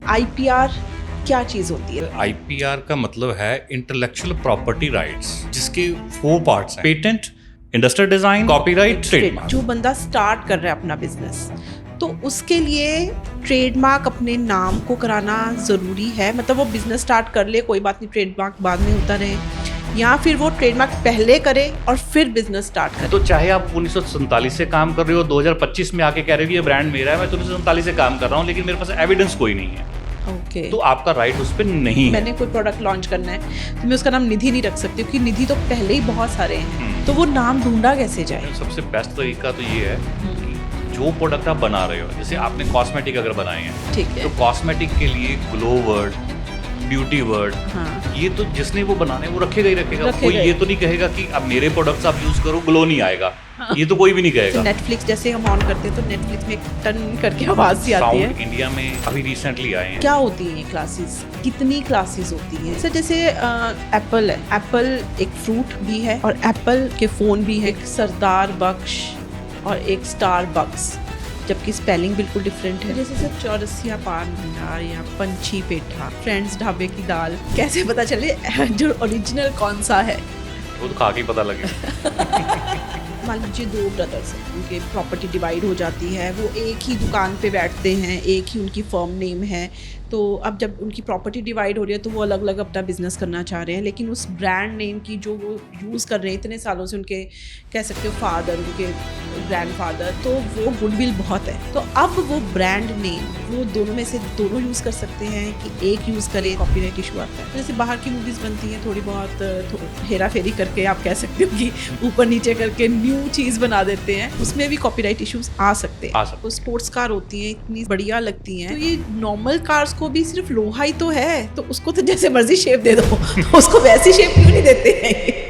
IPR क्या चीज होती है? आईपीआर का मतलब है इंटेलेक्चुअल प्रॉपर्टी राइट्स, जिसके 4 पार्ट्स हैं: patent, industrial design, copyright, trademark. जो बंदा स्टार्ट कर रहा है अपना बिजनेस, तो उसके लिए ट्रेडमार्क अपने नाम को कराना ज़रूरी है। मतलब वो बिजनेस स्टार्ट कर ले, कोई बात नहीं, ट्रेडमार्क बाद में होता रहे, या फिर वो ट्रेडमार्क पहले करे और फिर बिजनेस स्टार्ट करे। तो चाहे आप 1947 से काम कर रहे हो, 2025 में आके कह रहे हो ये ब्रांड मेरा है, मैं तो 1947 से काम कर रहा हूँ, लेकिन मेरे पास एविडेंस कोई नहीं है, ओके, तो आपका राइट उस पर नहीं है। मैंने कोई प्रोडक्ट लॉन्च करना है तो मैं उसका नाम निधि नहीं रख सकती, क्योंकि निधि तो पहले ही बहुत सारे हैं, तो वो नाम ढूंढा कैसे जाए? सबसे बेस्ट तरीका तो ये है कि जो प्रोडक्ट आप बना रहे हो, जैसे आपने कॉस्मेटिक अगर बनाए हैं, ठीक है, तो कॉस्मेटिक के लिए ग्लो वर्ड, ब्यूटी वर्ड, हाँ, ये तो जिसने वो बनाने वो रखेगा ही रखेगा। रखेगा कोई ही। ये तो नहीं कहेगा कि अब मेरे प्रोडक्ट्स आप यूज करो ग्लो नहीं आएगा, हाँ। ये तो कोई भी नहीं कहेगा। तो नेटफ्लिक्स जैसे हम ऑन करते हैं तो नेटफ्लिक्स में एक टन करके आवाज सी आती है। साउंड इंडिया में अभी रिसेंटली आए हैं। क्या होती है ये क्लासेस? कितनी क्लासेस होती हैं? सर जैसे एप्पल है, एप्पल एक फ्रूट भी है और एप्पल के फोन भी है, एक सरदार बख्श और एक स्टार बक्स, जबकि स्पेलिंग बिल्कुल डिफरेंट है। जैसे सर चौरसिया पान भंडार या पंछी पेठा, फ्रेंड्स ढाबे की दाल, कैसे पता चले जो ओरिजिनल कौन सा है? वो तो खा के ही पता लगे। मान लीजिए 2 ब्रदर्स हैं, उनके प्रॉपर्टी डिवाइड हो जाती है, वो एक ही दुकान पे बैठते हैं, एक ही उनकी फर्म नेम है, तो अब जब उनकी प्रॉपर्टी डिवाइड हो रही है तो वो अलग अलग अपना बिजनेस करना चाह रहे हैं, लेकिन उस ब्रांड नेम की जो वो यूज़ कर रहे हैं इतने सालों से, उनके कह सकते हो फादर, उनके ग्रैंडफादर, तो वो गुडविल बहुत है, तो अब वो ब्रांड नेम वो दोनों में से दोनों यूज़ कर सकते हैं कि एक यूज़ करें? कॉपीराइट इशू आता है। जैसे बाहर की मूवीज़ बनती हैं, थोड़ी बहुत हेरा फेरी करके आप कह सकते हो कि ऊपर नीचे करके न्यू चीज़ बना देते हैं, उसमें भी कॉपीराइट इश्यूज आ सकते हैं। तो स्पोर्ट्स कार होती हैं, इतनी बढ़िया लगती हैं, तो ये नॉर्मल कार्स को भी सिर्फ लोहा ही तो है, तो उसको तो जैसे मर्जी शेप दे दो, तो उसको वैसी शेप क्यों नहीं देते हैं?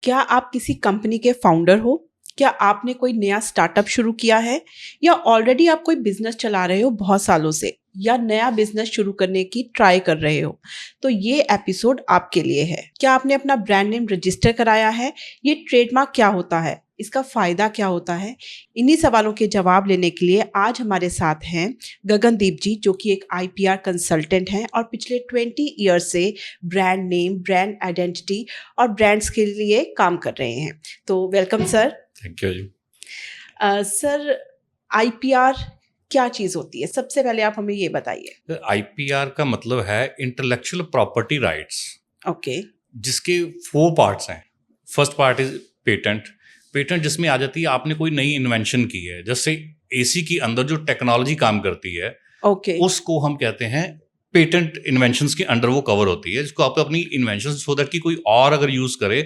क्या आप किसी कंपनी के फाउंडर हो? क्या आपने कोई नया स्टार्टअप शुरू किया है, या ऑलरेडी आप कोई बिजनेस चला रहे हो बहुत सालों से, या नया बिजनेस शुरू करने की ट्राई कर रहे हो, तो ये एपिसोड आपके लिए है। क्या आपने अपना ब्रांड नेम रजिस्टर कराया है? ये ट्रेडमार्क क्या होता है? इसका फायदा क्या होता है? इन्हीं सवालों के जवाब लेने के लिए आज हमारे साथ हैं गगनदीप जी, जो कि एक आईपीआर कंसल्टेंट हैं और पिछले 20 ईयर से ब्रांड नेम, ब्रांड आइडेंटिटी और ब्रांड्स के लिए काम कर रहे हैं। तो वेलकम सर। थैंक यू जी। सर, आईपीआर क्या चीज होती है? सबसे पहले आप हमें ये बताइए। आईपीआर का मतलब है इंटेलेक्चुअल प्रॉपर्टी राइट्स, ओके, जिसके 4 पार्ट्स हैं। First part is patent. Patent जिसमें आ जाती है आपने कोई नई इन्वेंशन की है, जैसे एसी के अंदर जो टेक्नोलॉजी काम करती है, ओके, उसको हम कहते हैं पेटेंट। इन्वेंशंस के अंडर वो कवर होती है, जिसको आप अपनी इन्वेंशन सो दैट कि कोई और अगर यूज करे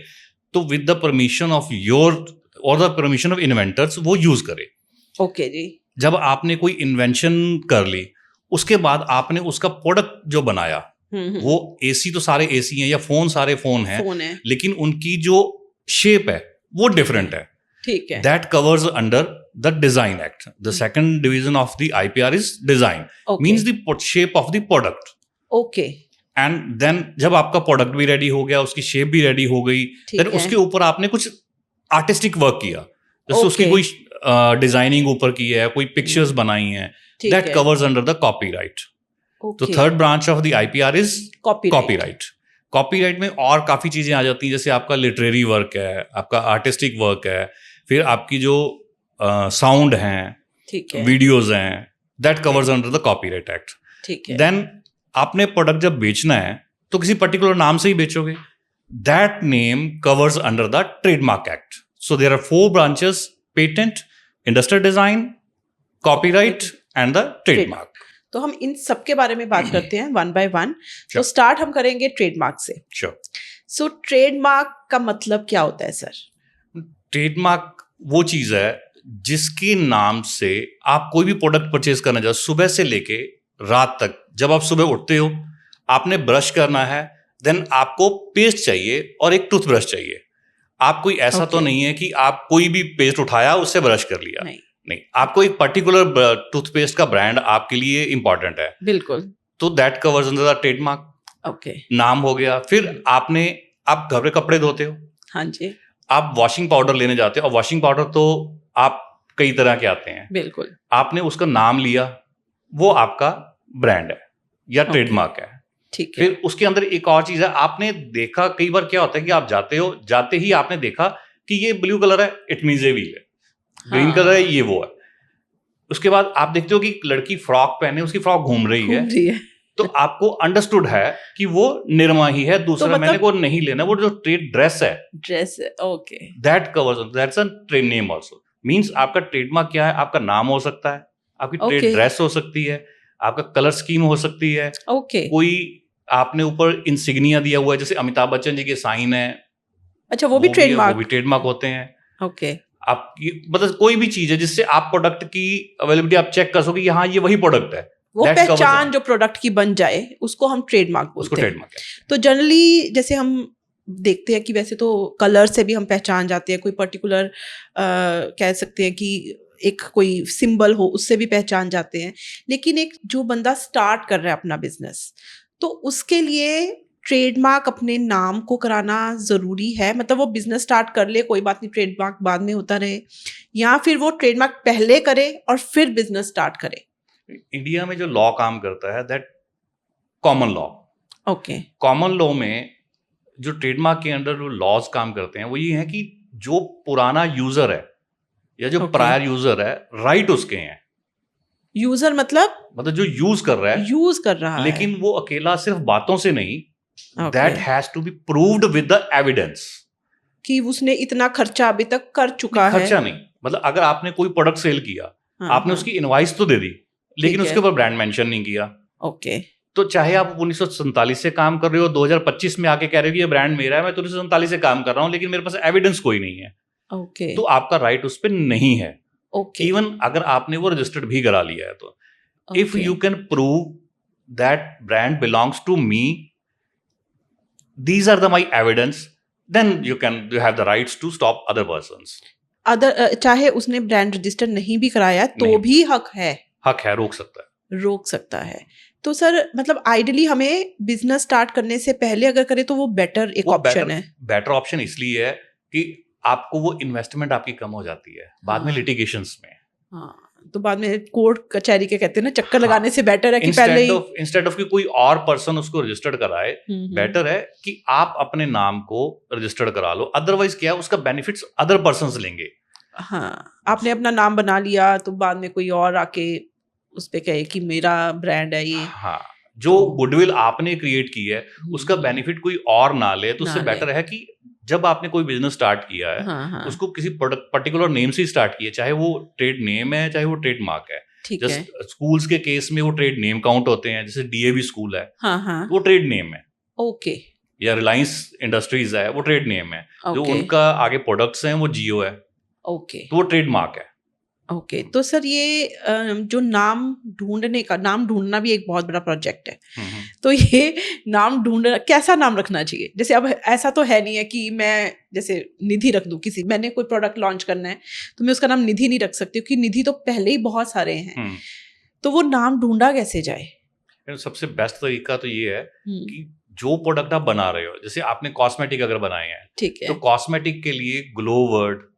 तो with the permission of your और द परमिशन ऑफ इन्वेंटर्स वो यूज करे। ओके जी। जब आपने कोई इन्वेंशन कर ली, उसके बाद आपने उसका प्रोडक्ट जो बनाया, वो एसी तो सारे एसी हैं या फोन सारे फोन हैं, लेकिन उनकी जो शेप है वो डिफरेंट है। ठीक है। That covers under the design act. The second division of the IPR is design, means the shape of the product. Okay. And then जब आपका प्रोडक्ट भी रेडी हो गया, उसकी शेप भी रेडी हो गई, देन उसके ऊपर आपने कुछ आर्टिस्टिक वर्क किया, जैसे उसकी कोई डिजाइनिंग ऊपर की है, कोई पिक्चर्स बनाई हैं, that covers under the copyright. तो third branch of the IPR is copyright. Copyright में और काफी चीजें आ जाती हैं, जैसे आपका लिटरेरी वर्क है, आपका आर्टिस्टिक वर्क है, फिर आपकी जो साउंड हैं, वीडियोज हैं, that covers under the copyright act. ठीक है। देन आपने प्रोडक्ट जब बेचना है तो किसी पर्टिकुलर नाम से ही बेचोगे, that name covers under the trademark act. So there are 4 branches: patent, industrial design, copyright and the trademark. तो हम इन सब के बारे में बात करते हैं वन बाय वन। तो स्टार्ट हम करेंगे ट्रेडमार्क से। सो ट्रेडमार्क का मतलब क्या होता है सर? ट्रेडमार्क वो चीज है जिसके नाम से आप कोई भी प्रोडक्ट परचेज करना चाहो, सुबह से लेके रात तक। जब आप सुबह उठते हो, आपने ब्रश करना है, देन आपको पेस्ट चाहिए और एक टूथब्रश चाहिए। आप कोई ऐसा तो नहीं है कि आप कोई भी पेस्ट उठाया उससे ब्रश कर लिया, नहीं, आपको एक पर्टिकुलर टूथपेस्ट का ब्रांड आपके लिए इंपॉर्टेंट है। बिल्कुल। तो that covers under the trademark. Okay, नाम हो गया। फिर आप घर पे कपड़े धोते हो, हाँ जी, आप वॉशिंग पाउडर लेने जाते हो, और वॉशिंग पाउडर तो आप कई तरह के आते हैं, बिल्कुल। आपने उसका नाम लिया, वो आपका ब्रांड है या ओके, ट्रेडमार्क है। ठीक है। फिर उसके अंदर एक और चीज है, आपने देखा कई बार क्या होता है कि आप जाते हो, जाते ही आपने देखा कि ये ब्लू कलर है, इट मींस ये व्हील है, ग्रीन कलर है, हाँ, ये वो है। उसके बाद आप देखते हो कि लड़की फ्रॉक पहने, उसकी फ्रॉक घूम रही है, घूम रही है। तो आपको अंडरस्टूड है कि वो निरमा ही है, तो दूसरा मैंने मतलब को नहीं लेना। वो जो ट्रेड ड्रेस है, dress, okay, that covers, that's a trade name also. Means आपका ट्रेडमार्क क्या है, आपका नाम हो सकता है, आपकी ट्रेड ओके, ड्रेस हो सकती है, आपका कलर स्कीम हो सकती है, ओके। कोई आपने ऊपर इंसिग्निया दिया हुआ है, जैसे अमिताभ बच्चन जी के साइन है, अच्छा, वो भी वो भी है, वो भी ट्रेडमार्क? ट्रेडमार्क होते हैं। ओके, आपकी मतलब कोई भी चीज है जिससे आप प्रोडक्ट की अवेलेबिलिटी आप चेक कर सकोगे कि हाँ ये वही प्रोडक्ट है, वो दैट कवर्स पहचान जो प्रोडक्ट की बन जाए उसको हम ट्रेडमार्क उसको बोलते हैं। ट्रेडमार्क है। तो जनरली जैसे हम देखते हैं कि वैसे तो कलर से भी हम पहचान जाते हैं, कोई पर्टिकुलर कह सकते हैं कि एक कोई सिंबल हो उससे भी पहचान जाते हैं, लेकिन एक जो बंदा स्टार्ट कर रहा है अपना बिजनेस, तो उसके लिए ट्रेडमार्क अपने नाम को कराना ज़रूरी है? मतलब वो बिजनेस स्टार्ट कर ले, कोई बात नहीं, ट्रेडमार्क बाद में होता रहे, या फिर वो ट्रेडमार्क पहले करे और फिर बिजनेस स्टार्ट करे? इंडिया में जो लॉ काम करता है, that common law. Okay, common law में जो ट्रेडमार्क के अंडर जो लॉज काम करते हैं वो ये है कि जो पुराना यूजर है या जो ओके। प्रायर यूजर है, राइट उसके हैं। यूजर मतलब जो यूज कर रहा है, यूज कर रहा है। लेकिन वो अकेला सिर्फ बातों से नहीं, okay, that has to be proved with the evidence. कि उसने इतना खर्चा अभी तक कर चुका है। खर्चा नहीं, मतलब अगर आपने कोई प्रोडक्ट सेल किया, हाँ, आपने हाँ, उसकी इनवाइस तो दे दी, लेकिन ठीक उसके है। ऊपर ब्रांड मेंशन नहीं किया, ओके, तो चाहे आप 1947 से काम कर रहे हो, 2025 में आके कह रहे हो कि ये ब्रांड मेरा है, मैं तो 1947 से काम कर रहा हूं, लेकिन मेरे पास एविडेंस कोई नहीं है, ओके, तो आपका राइट उस पर नहीं है। ओके, इवन अगर आपने वो रजिस्टर्ड भी करा लिया है, तो if okay. You can prove that brand belongs to me, these are the my evidence, then you have the rights to stop other persons. Other चाहे उसने ब्रांड रजिस्टर नहीं भी कराया तो नहीं। भी हक है, हक है, रोक सकता है। रोक सकता है। तो सर मतलब आइडियली हमें बिजनेस स्टार्ट करने से पहले अगर करें तो वो बेटर एक वो ऑप्शन है। बेटर ऑप्शन इसलिए है कि आपको वो इन्वेस्टमेंट आपकी कम हो जाती है बाद में हाँ। लिटिगेशंस में। हाँ, तो बाद में कोर्ट कचहरी के कहते हैं ना, चक्कर हाँ। लगाने से बेटर है कि पहले ही इंस्टेड ऑफ कि कोई और पर्सन उसको रजिस्टर्ड कराए, बेटर है कि आप अपने नाम को रजिस्टर्ड करा लो। अदरवाइज क्या है, उसका बेनिफिट्स अदर पर्सन्स लेंगे। हाँ, आपने अपना नाम बना लिया तो बाद में कोई और आके उस पे कहे कि मेरा ब्रांड है ये। हाँ, जो गुडविल आपने क्रिएट की है उसका बेनिफिट कोई और ना ले, तो उससे ना ले। बेटर है कि जब आपने कोई बिजनेस स्टार्ट किया है, हाँ, हाँ, उसको किसी पर्टिकुलर नेम से स्टार्ट किया, चाहे वो ट्रेड नेम है चाहे वो ट्रेड मार्क है। ठीक है। जस्ट स्कूल्स के केस में वो ट्रेड नेम काउंट होते हैं, जैसे डीएवी स्कूल है, हाँ, हाँ, वो ट्रेड नेम है, ओके, या रिलायंस इंडस्ट्रीज है, वो ट्रेड नेम है। जो ओके, उनका आगे प्रोडक्ट्स हैं वो जियो है, ओके, तो वो ट्रेड मार्क है। ओके। तो सर ये जो नाम ढूंढना भी एक बहुत बड़ा प्रोजेक्ट है। तो ये नाम ढूंढना, कैसा नाम रखना चाहिए? जैसे अब ऐसा तो है नहीं है कि मैं जैसे निधि रख दूं, किसी मैंने कोई प्रोडक्ट लॉन्च करना है तो मैं उसका नाम निधि नहीं रख सकती, क्योंकि निधि तो पहले ही बहुत सारे हैं। तो वो नाम ढूंढा कैसे जाए? सबसे बेस्ट तरीका तो ये है कि जो प्रोडक्ट आप बना रहे हो, जैसे आपने कॉस्मेटिक अगर बनाए हैं, ठीक है, तो कॉस्मेटिक के लिए ग्लो वर्ड,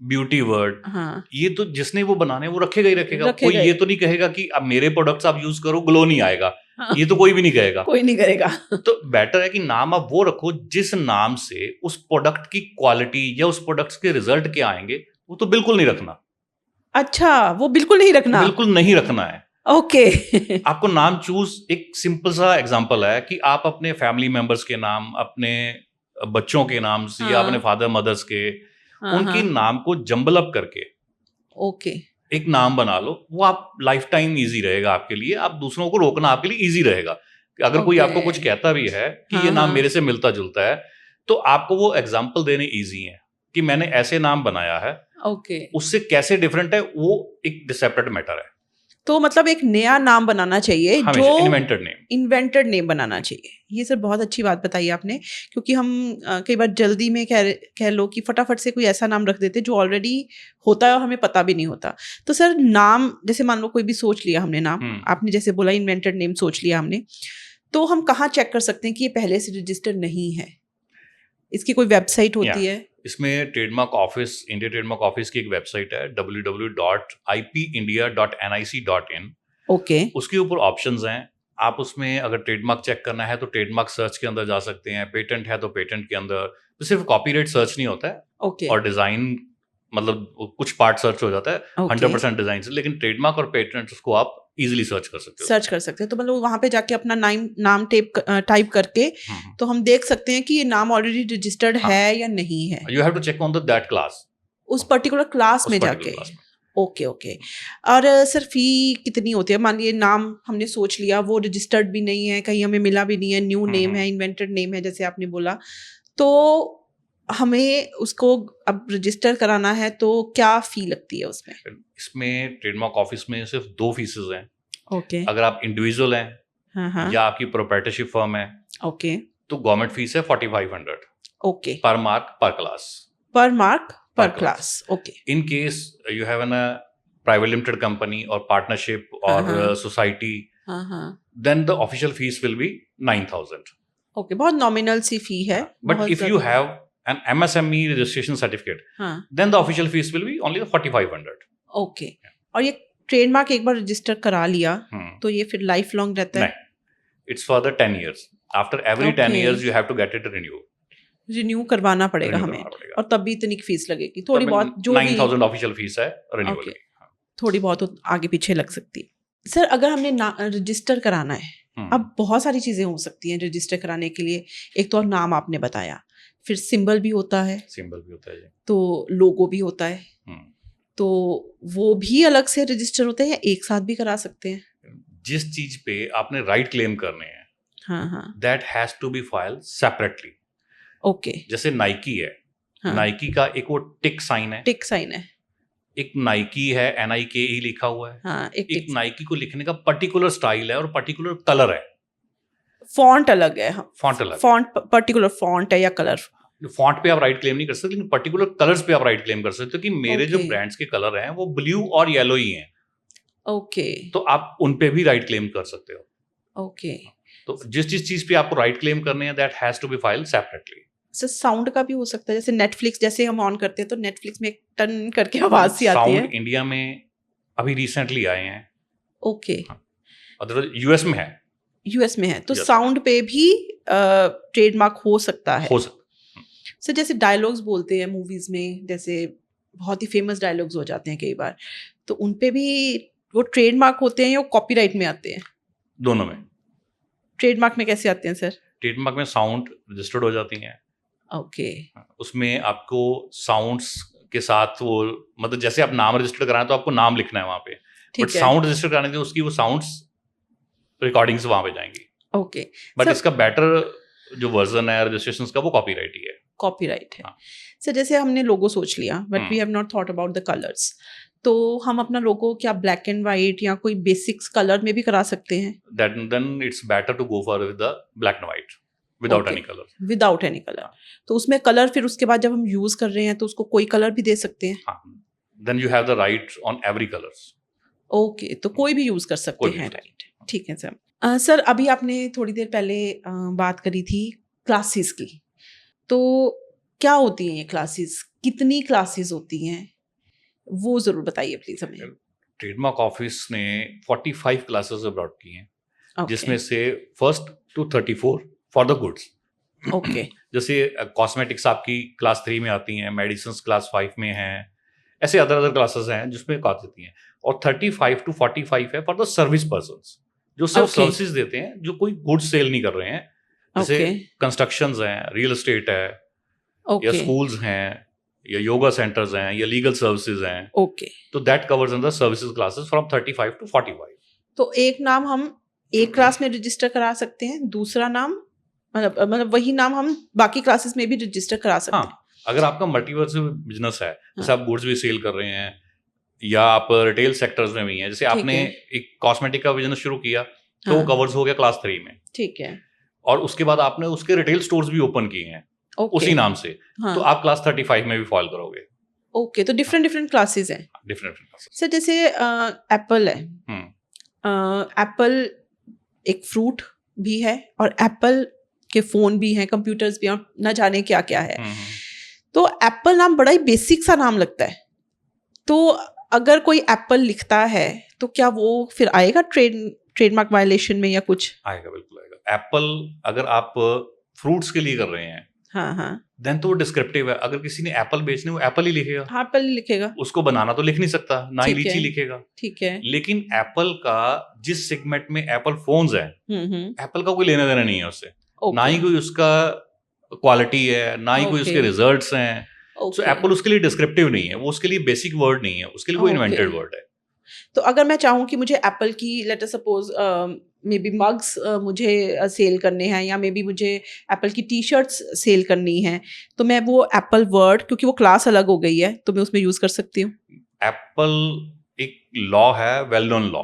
ब्यूटी वर्ड, हाँ, ये तो जिसने वो बनाने वो रखेगा ही रखेगा। रखेगा कोई ही। ये तो नहीं कहेगा कि अब मेरे प्रोडक्ट्स आप यूज करो ग्लो नहीं आएगा, हाँ, ये तो कोई भी नहीं कहेगा। कोई नहीं करेगा। तो बेटर है कि नाम आप वो रखो जिस नाम से उस प्रोडक्ट की क्वालिटी या उस प्रोडक्ट्स के रिजल्ट क्या आएंगे, वो तो बिल्कुल नहीं रखना। अच्छा, वो बिल्कुल नहीं रखना? बिल्कुल नहीं रखना है। ओके। आपको नाम चूज, एक सिंपल सा एग्जांपल है कि आप अपने फैमिली मेंबर्स के नाम, अपने बच्चों के नाम से, या अपने फादर मदर्स के, उनके नाम को जंबल अप करके ओके, एक नाम बना लो। वो आप लाइफ टाइम ईजी रहेगा आपके लिए, आप दूसरों को रोकना आपके लिए ईजी रहेगा। अगर कोई आपको कुछ कहता भी है कि ये नाम मेरे से मिलता जुलता है, तो आपको वो एग्जाम्पल देने ईजी है कि मैंने ऐसे नाम बनाया है, ओके, उससे कैसे डिफरेंट है, वो एक सेपरेट मैटर है। तो मतलब एक नया नाम बनाना चाहिए, जो इन्वेंटेड नेम बनाना चाहिए। ये सर बहुत अच्छी बात बताई आपने, क्योंकि हम कई बार जल्दी में कह लो कि फटाफट से कोई ऐसा नाम रख देते जो ऑलरेडी होता है और हमें पता भी नहीं होता। तो सर नाम, जैसे मान लो कोई भी सोच लिया हमने नाम, आपने जैसे बोला इन्वेंटेड नेम सोच लिया हमने, तो हम कहाँ चेक कर सकते हैं कि ये पहले से रजिस्टर्ड नहीं है? इसकी कोई वेबसाइट होती है? इसमें trademark office, India trademark office की एक वेबसाइट है www.ipindia.nic.in। ओके उसके ऊपर ऑप्शंस हैं। आप उसमें अगर ट्रेडमार्क चेक करना है तो ट्रेडमार्क सर्च के अंदर जा सकते हैं, पेटेंट है तो पेटेंट के अंदर। तो सिर्फ कॉपीराइट सर्च नहीं होता है ओके और डिजाइन, मतलब कुछ पार्ट सर्च हो जाता है, 100% डिजाइन से, लेकिन ट्रेडमार्क और पेटेंट उसको आप इजीली सर्च कर सकते हो। सर्च कर सकते हैं, तो मतलब वहां पे जाके अपना नाम टाइप करके तो हम देख सकते हैं कि ये नाम ऑलरेडी रजिस्टर्ड है या नहीं है। You have to check on that class, उस पर्टिकुलर क्लास में particular जाके। class में। Okay okay. और सर फी कितनी होती है? मान लीजिए नाम हमने सोच लिया, वो रजिस्टर्ड भी नहीं है, कहीं हमें मिला भी नहीं है, न्यू नेम है, इन्वेंटेड नेम है जैसे आपने बोला, तो हमें उसको अब रजिस्टर कराना है तो क्या फी लगती है उसमें? इसमें ट्रेडमार्क ऑफिस में सिर्फ 2 फीसेस हैं। ओके अगर आप इंडिविजुअल हैं हाँ हाँ या आपकी प्रोप्राइटरशिप फर्म है ओके तो गवर्नमेंट फीस है 4500 ओके पर मार्क पर क्लास। पर मार्क पर Per class. Class. Okay in case you have an private limited company और पार्टनरशिप और सोसाइटी, हाँ हाँ then the official fees will be 9000। Okay, बहुत नॉमिनल सी फी है। बट बहुत इफ यू ज़्यादा। Have an MSME registration certificate, हाँ then the official fees will be only 4500। Okay. और ये ट्रेडमार्क एक बार रजिस्टर करा लिया Hmm. तो ये फिर लाइफ लॉन्ग रहता है? नहीं, it's for the 10 years. After every 10 Okay. years you have to get it renewed. Renew करवाना पड़ेगा Renew हमें, करवाना पड़ेगा। और तब भी इतनी फीस लगेगी थोड़ी बहुत, जो भी 9000 ऑफिशियल फीस है रिन्यूअल Okay. की। थोड़ी बहुत तो आगे पीछे लग सकती है। सर अगर हमने रजिस्टर कराना है, अब बहुत सारी चीज़ें हो सकती हैं रजिस्टर कराने के लिए। एक तो नाम आपने बताया, फिर सिंबल भी होता है, सिंबल भी होता है जी। तो लोगो भी होता है, तो वो भी अलग से रजिस्टर होते हैं या एक साथ भी करा सकते हैं? जिस चीज पे आपने राइट क्लेम करने हैं हाँ हाँ that has to be filed separately. Okay जैसे नाइकी है, हाँ नाइकी का एक वो टिक साइन है, टिक साइन है, एक नाइकी है NIKE लिखा हुआ है, हाँ एक एक नाइकी को लिखने का पर्टिकुलर स्टाइल है और पर्टिकुलर कलर है। फॉन्ट अलग है, फॉन्ट अलग, फॉन्ट पर्टिकुलर फॉन्ट है या कलर? फॉन्ट पे आप राइट क्लेम नहीं कर सकते, लेकिन पर्टिकुलर कलर्स पे आप राइट क्लेम कर सकते हो कि मेरे जो Okay. ब्रांड्स के कलर हैं वो ब्लू और येलो ही हैं, ओके तो आप उन पे भी राइट क्लेम कर सकते हो। ओके। तो जिस जिस चीज पे आपको राइट क्लेम करने हैं that has to be filed separately. Sir sound का भी हो सकता है, जैसे नेटफ्लिक्स जैसे हम ऑन करते हैं तो नेटफ्लिक्स में एक टन करके आवाज सी आती है। साउंड इंडिया में अभी रिसेंटली आए हैं, ओके अदरवाइज यूएस में है। यूएस में है तो Yes. साउंड पे भी ट्रेडमार्क हो सकता है। हो सकता सर जैसे डायलॉग्स बोलते हैं मूवीज में, जैसे बहुत ही फेमस डायलॉग्स हो जाते हैं कई बार, तो उन पे भी वो ट्रेडमार्क होते हैं या वो कॉपीराइट में आते हैं? दोनों में। ट्रेडमार्क में कैसे आते हैं सर? ट्रेडमार्क में साउंड रजिस्टर्ड हो जाती हैं, ओके उसमें आपको साउंड्स के साथ वो, मतलब जैसे आप नाम रजिस्टर कराएं तो आपको नाम लिखना है वहां पे, बट ठीक है साउंड रजिस्टर कराने के उसकी वो साउंड्स रिकॉर्डिंग्स वहां पे जाएंगी। ओके। बट सर इसका बेटर जो वर्जन है रजिस्ट्रेशन का वो कॉपीराइट ही है। कॉपीराइट है। हाँ। सर जैसे हमने लोगो सोच लिया but we have not thought about the colours, तो हम अपना लोगो क्या ब्लैक एंड वाइट या कोई बेसिक्स कलर में भी करा सकते हैं? Then it's better to go for with the black and white without Okay. Any colour. Without any colour, तो उसमें कलर फिर उसके बाद जब हम यूज कर रहे हैं तो उसको कोई कलर भी दे सकते हैं? हाँ, then you have the right on every colours. Okay तो कोई भी यूज कर सकते कोई भी हैं, use कर राइट? ठीक है सर। सर अभी आपने थोड़ी देर पहले बात करी थी क्लासेस की, तो क्या होती हैं ये क्लासेस, कितनी क्लासेस होती हैं, वो जरूर बताइए प्लीज हमें। ट्रेडमार्क ऑफिस ने 45 क्लासेस अब्रॉड की हैं, Okay. जिसमें से 1st to 34 for the goods. Okay जैसे कॉस्मेटिक्स आपकी क्लास 3 में आती हैं, मेडिसिन क्लास 5 में हैं, ऐसे अदर क्लासेस हैं जिसमें क्लास देती हैं। और 35 to 45 है फॉर द सर्विस पर्सन्स, जो सिर्फ Okay. सर्विसेज देते हैं, जो कोई गुड्स सेल नहीं कर रहे हैं, जैसे Okay. कंस्ट्रक्शंस हैं, रियल एस्टेट है, या ओके स्कूल्स हैं, या योगा सेंटर्स हैं, या लीगल सर्विसेज हैं, ओके। तो that covers in the services classes from 35 to 45। तो एक नाम हम एक क्लास में रजिस्टर करा सकते हैं, दूसरा नाम मतलब वही नाम हम बाकी क्लासेस में भी रजिस्टर करा सकते हैं? हाँ, अगर आपका मल्टीवर्सल बिजनेस है, जैसे आप गुड्स भी सेल कर रहे हैं या आप रिटेल सेक्टर्स में भी हैं, जैसे ठीक आपने है। एक कॉस्मेटिक का बिजनेस शुरू किया तो वो हाँ, कवर्स हो गया क्लास 3 में, ठीक है। और उसके बाद आपने उसके रिटेल स्टोर्स भी ओपन किए हैं ओके उसी नाम से, हाँ तो आप क्लास 35 में भी फॉल करोगे। ओके, तो डिफरेंट डिफरेंट क्लासेस हैं। Different classes. सर जैसे एप्पल है, एप्पल एक फ्रूट भी है और एप्पल के फ़ोन भी हैं, कंप्यूटर्स भी हैं, ना जाने क्या क्या है। तो एप्पल नाम बड़ा ही बेसिक सा नाम लगता है। तो अगर कोई एप्पल लिखता है तो क्या वो फिर आएगा ट्रेडमार्क वायलेशन में या कुछ? आएगा, बिल्कुल आएगा। एप्पल अगर आप फ्रूट्स के लिए कर रहे हैं, हाँ, देन तो वो डिस्क्रिप्टिव है। अगर किसी ने एप्पल बेचने, वो एप्पल ही लिखेगा। हाँ, एप्पल लिखेगा। उसको बनाना तो लिख नहीं सकता, ना ही ठीक है, लीची लिखेगा। ठीक है। लेकिन एप्पल का जिस सेगमेंट में एप्पल फोन्स है, हम्म। एप्पल का कोई लेना देना नहीं है उससे। ओके, ना ही कोई उसका क्वालिटी है, ना ही कोई ओके, उसके रिजल्ट्स हैं। सो ओके, एप्पल उसके लिए डिस्क्रिप्टिव नहीं है, वो उसके लिए बेसिक वर्ड नहीं है, उसके लिए कोई ओके। इन्वेंटेड वर्ड है। तो अगर मैं चाहूँ कि मुझे एप्पल की let us suppose may be mugs मुझे सेल करने हैं, या मे बी मुझे एप्पल की टी शर्ट्स सेल करनी है, तो मैं वो एप्पल वर्ड, क्योंकि वो क्लास अलग हो गई है, तो मैं उसमें यूज़ कर सकती हूँ? एप्पल एक लॉ है, well known law,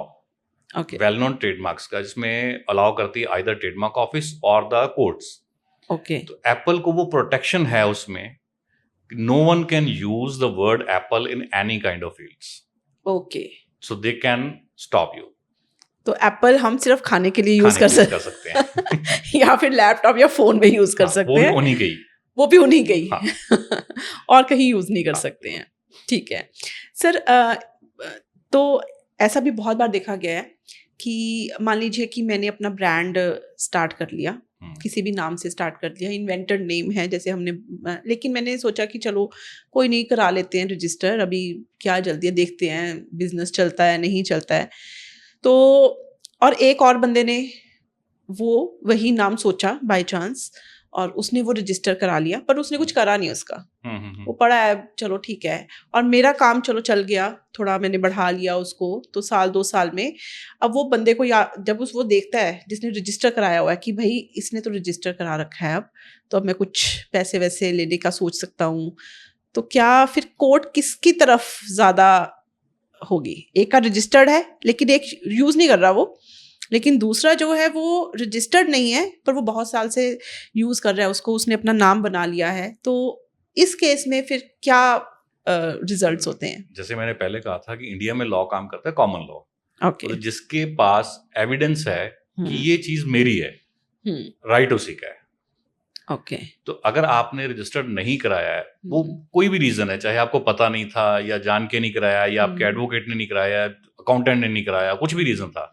okay, well known trademarks का, जिसमें अलाउ करती है आइदर ट्रेडमार्क ऑफिस और द कोर्ट्स। ओके, तो एप्पल को वो प्रोटेक्शन है उसमें, no one can use the word Apple in any kind of fields, okay. So they can stop you. तो एप्पल हम सिर्फ खाने के लिए यूज़ खाने कर के लिए कर सकते हैं। या फिर लैपटॉप या फ़ोन में यूज़ कर हाँ, सकते वो भी हैं, उन्हीं के ही। वो भी उन्हीं के ही। हाँ, और कहीं यूज़ नहीं कर हाँ, सकते हैं। ठीक है। सर तो ऐसा भी बहुत बार देखा गया है कि मान लीजिए कि मैंने अपना ब्रांड स्टार्ट कर लिया, किसी भी नाम से स्टार्ट कर लिया, इन्वेंटेड नेम है जैसे हमने, लेकिन मैंने सोचा कि चलो कोई नहीं, करा लेते हैं रजिस्टर, अभी क्या जल्दी है, देखते हैं बिजनेस चलता है नहीं चलता है। तो और एक और बंदे ने वही नाम सोचा बाय चांस, और उसने वो रजिस्टर करा लिया, पर उसने कुछ करा नहीं उसका, वो पड़ा है, चलो ठीक है। और मेरा काम चलो चल गया, थोड़ा मैंने बढ़ा लिया उसको, तो साल 2 साल में अब वो बंदे को जब वो देखता है जिसने रजिस्टर कराया हुआ है कि भाई इसने तो रजिस्टर करा रखा है, अब मैं कुछ पैसे वैसे लेने का सोच सकता हूँ, तो क्या फिर कोर्ट किसकी तरफ ज़्यादा होगी? एक का रजिस्टर्ड है लेकिन एक यूज़ नहीं कर रहा वो, लेकिन दूसरा जो है वो रजिस्टर्ड नहीं है पर वो बहुत साल से यूज़ कर रहा है उसको, उसने अपना नाम बना लिया है, तो इस केस में फिर क्या रिजल्ट्स होते हैं? जैसे मैंने पहले कहा था कि इंडिया में लॉ काम करता है कॉमन लॉ। ओके, तो जिसके पास एविडेंस है कि ये चीज मेरी है, राइट उसी का है। ओके, तो अगर आपने रजिस्टर्ड नहीं कराया है, वो कोई भी रीजन है, चाहे आपको पता नहीं था, या जान के नहीं कराया, या आपके एडवोकेट ने नहीं कराया, अकाउंटेंट ने नहीं कराया, कुछ भी रीजन था,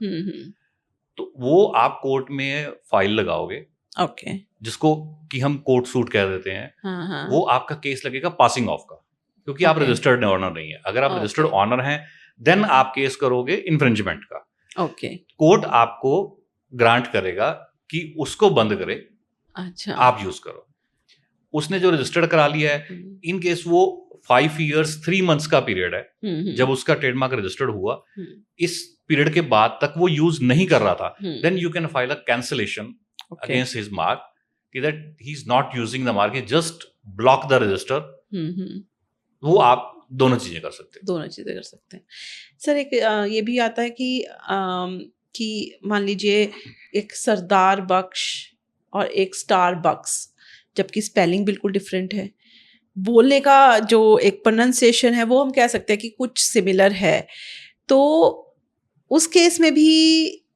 तो वो आप कोर्ट में फाइल लगाओगे, ओके, जिसको कि हम कोर्ट सूट कह देते हैं। वो आपका केस लगेगा पासिंग ऑफ का, क्योंकि आप रजिस्टर्ड ऑनर नहीं है। अगर आप रजिस्टर्ड ऑनर हैं, देन आप केस करोगे इन्फ्रिंजमेंट का। ओके, कोर्ट आपको ग्रांट करेगा कि उसको बंद करे, अच्छा, आप यूज करो। उसने जो रजिस्टर्ड करा लिया है, इन केस वो 5 years 3 months का पीरियड है जब उसका ट्रेडमार्क रजिस्टर्ड हुआ, इस पीरियड के बाद तक वो यूज नहीं कर रहा था, then you can file a cancellation against his mark, that he is not using the mark, he just block the register। वो आप दोनों चीजें कर सकते हैं। दोनों चीज़ें कर सकते हैं। सर एक ये भी आता है कि मान लीजिए एक सरदार बख्श और एक स्टार बक्स, जबकि स्पेलिंग बिल्कुल डिफरेंट है, बोलने का जो एक प्रोनाउंसिएशन है वो हम कह सकते हैं कि कुछ सिमिलर है, तो उस केस में भी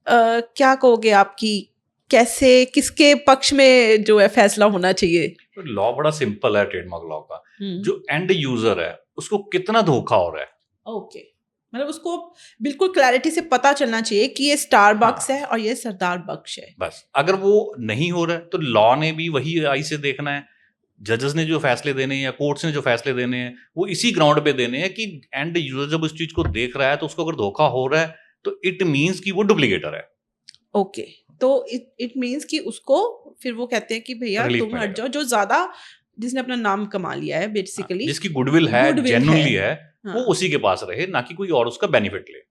क्या कहोगे आप कि कैसे, किसके पक्ष में जो है फैसला होना चाहिए? तो लॉ बड़ा सिंपल है ट्रेडमार्क लॉ का। जो एंड यूजर है उसको कितना धोखा हो रहा है, ओके, मतलब उसको बिल्कुल क्लैरिटी से पता चलना चाहिए कि ये स्टार बक्स है और ये सरदार बख्श है। बस अगर वो नहीं हो रहा है तो लॉ ने भी वही आई से देखना है, जजेस ने जो फैसले देने हैं या कोर्ट्स ने जो फैसले देने हैं वो इसी ग्राउंड पे देने हैं कि एंड यूजर जब उस चीज को देख रहा है तो उसको अगर धोखा हो रहा है तो इट मीन्स कि वो डुप्लीकेटर है। ओके, तो इट मीन्स कि उसको फिर वो कहते हैं कि भैया तुम हट जाओ, जो ज्यादा जिसने अपना नाम कमा लिया है बेसिकली, जिसकी गुडविल है, जेन्युइनली है, वो उसी के पास रहे, ना कि कोई और उसका बेनिफिट ले।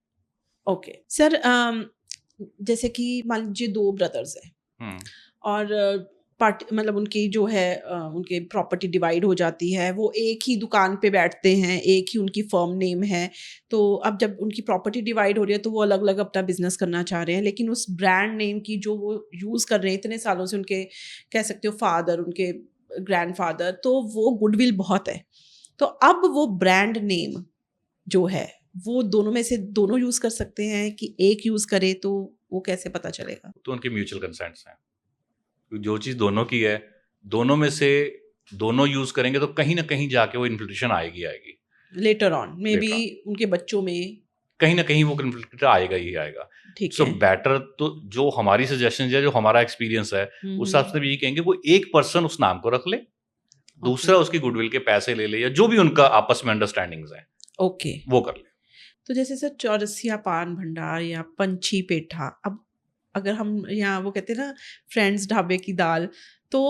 ओके सर, जैसे कि मान लीजिए 2 ब्रदर्स हैं और मतलब उनकी जो है उनके प्रॉपर्टी डिवाइड हो जाती है, वो एक ही दुकान पे बैठते हैं, एक ही उनकी फर्म नेम है, तो अब जब उनकी प्रॉपर्टी डिवाइड हो रही है तो वो अलग अलग अपना बिजनेस करना चाह रहे हैं, लेकिन उस ब्रांड नेम की जो वो यूज़ कर रहे हैं इतने सालों से, उनके कह सकते हो फादर, उनके ग्रैंडफादर, तो वो गुडविल बहुत है, तो अब वो ब्रांड नेम जो है वो दोनों में से दोनों यूज़ कर सकते हैं कि एक यूज़ करे, तो वो कैसे पता चलेगा? तो उनके म्यूचुअल कंसेंट्स हैं, जो चीज़ दोनों की है, दोनों में से दोनों यूज़ करेंगे तो कहीं ना कहीं जाके वो इन्फ्लेशन आएगी later on may be Later on. उनके बच्चों में। कहीं ना कहीं वो इन्फ्लेशन आएगा ही आएगा। ठीक सो है। बेटर तो जो हमारी सजेशन है, जो हमारा एक्सपीरियंस है, उस हिसाब से भी यही कहेंगे वो एक पर्सन उस नाम को रख ले, दूसरा उसकी गुडविल के पैसे ले ले, या जो भी उनका आपस में अंडरस्टैंडिंग्स हैं ओके। वो कर ले। तो जैसे सर चौरसिया पान भंडार या पंछी पेठा, अब अगर हम यहाँ वो कहते हैं ना फ्रेंड्स ढाबे की दाल, तो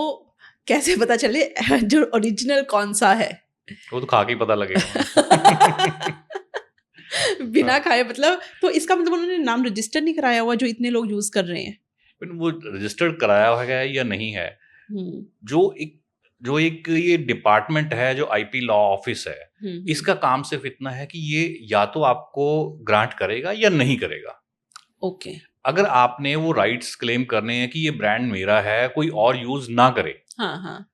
कैसे पता चले जो ओरिजिनल कौन सा है? वो तो खा के ही पता लगेगा। बिना खाए मतलब, तो इसका मतलब उन्होंने नाम रजिस्टर नहीं कराया हुआ जो इतने लोग यूज कर रहे हैं? वो रजिस्टर्ड कराया हुआ है या नहीं है, जो एक ये डिपार्टमेंट है, जो आईपी लॉ ऑफिस है, इसका काम सिर्फ इतना है कि ये या तो आपको ग्रांट करेगा या नहीं करेगा। ओके। अगर आपने वो राइट्स क्लेम करने हैं कि ये ब्रांड मेरा है, कोई और यूज ना करे, हाँ हाँ,